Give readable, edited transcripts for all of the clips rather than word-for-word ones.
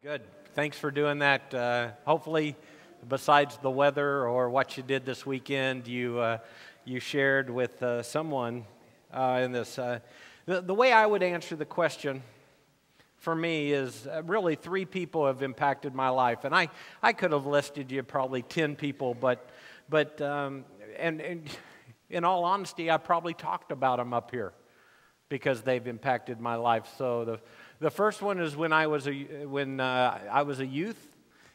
Good. Thanks for doing that. Hopefully, besides the weather or what you did this weekend, you shared with someone in this. The way I would answer the question for me is really three people have impacted my life, and I could have listed you probably 10 people, but in all honesty, I probably talked about them up here because they've impacted my life. So the first one is when I was a youth.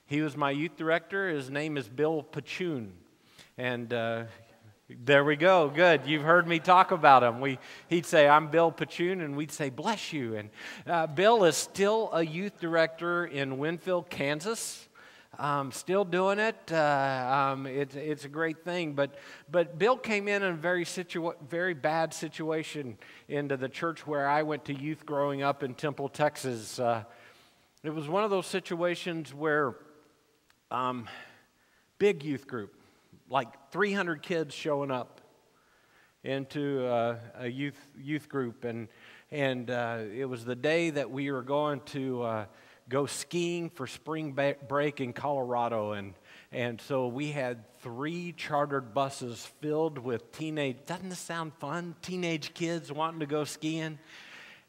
He was my youth director. His name is Bill Pachoon, and there we go. Good, you've heard me talk about him. He'd say, "I'm Bill Pachoon," and we'd say, "Bless you." And Bill is still a youth director in Winfield, Kansas. Still doing it. It's a great thing. But Bill came in a very bad situation into the church where I went to youth growing up in Temple, Texas. It was one of those situations where big youth group, like 300 kids showing up into a youth group, and it was the day that we were going to go skiing for spring break in Colorado, and so we had 3 chartered buses filled with doesn't this sound fun? Teenage kids wanting to go skiing.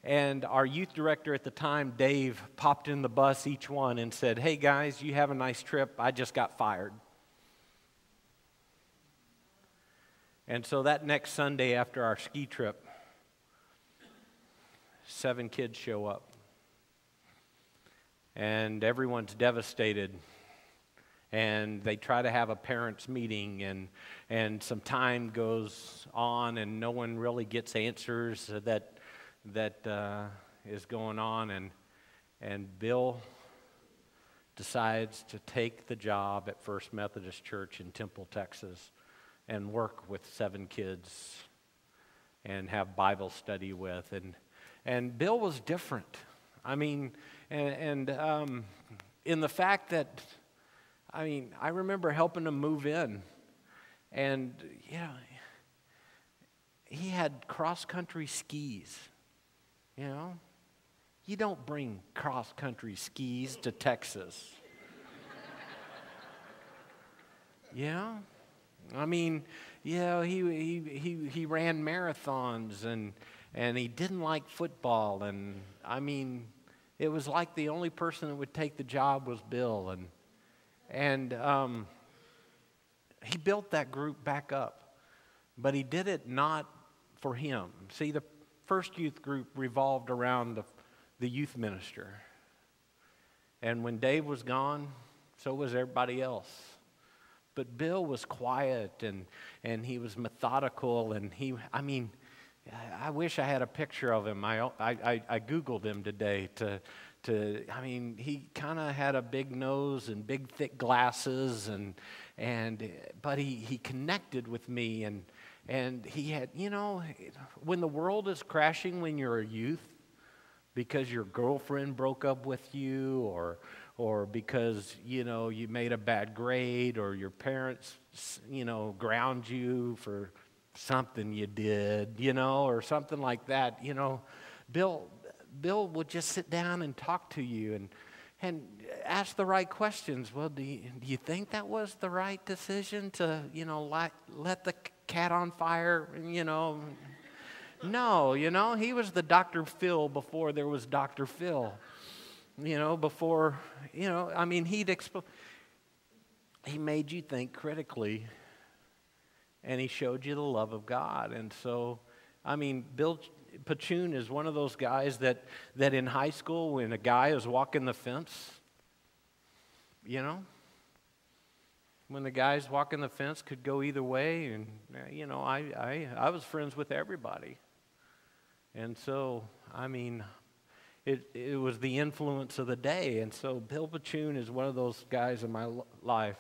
And our youth director at the time, Dave, popped in the bus, each one, and said, "Hey guys, you have a nice trip. I just got fired." And so that next Sunday after our ski trip, 7 kids show up. And everyone's devastated, and they try to have a parents' meeting, and some time goes on, and no one really gets answers that is going on, and Bill decides to take the job at First Methodist Church in Temple, Texas, and work with 7 kids and have Bible study with, and Bill was different. I mean, and in the fact that, I remember helping him move in, and, he had cross-country skis, You don't bring cross-country skis to Texas. He ran marathons, and he didn't like football, and, it was like the only person that would take the job was Bill, and he built that group back up, but he did it not for him. See, the first youth group revolved around the youth minister, and when Dave was gone, so was everybody else. But Bill was quiet, and he was methodical, and I wish I had a picture of him. I Googled him today he kind of had a big nose and big thick glasses, but he connected with me, and he had, when the world is crashing when you're a youth because your girlfriend broke up with you, or because you made a bad grade, or your parents ground you for something you did, or something like that, Bill would just sit down and talk to you and ask the right questions. Well, do you think that was the right decision to, let the cat on fire, No, he was the Dr. Phil before there was Dr. Phil, before, he made you think critically, and he showed you the love of God. And so, Bill Pachoon is one of those guys that in high school, when a guy is walking the fence, when the guys walking the fence could go either way, and, I was friends with everybody. And so, it was the influence of the day. And so Bill Pachoon is one of those guys in my life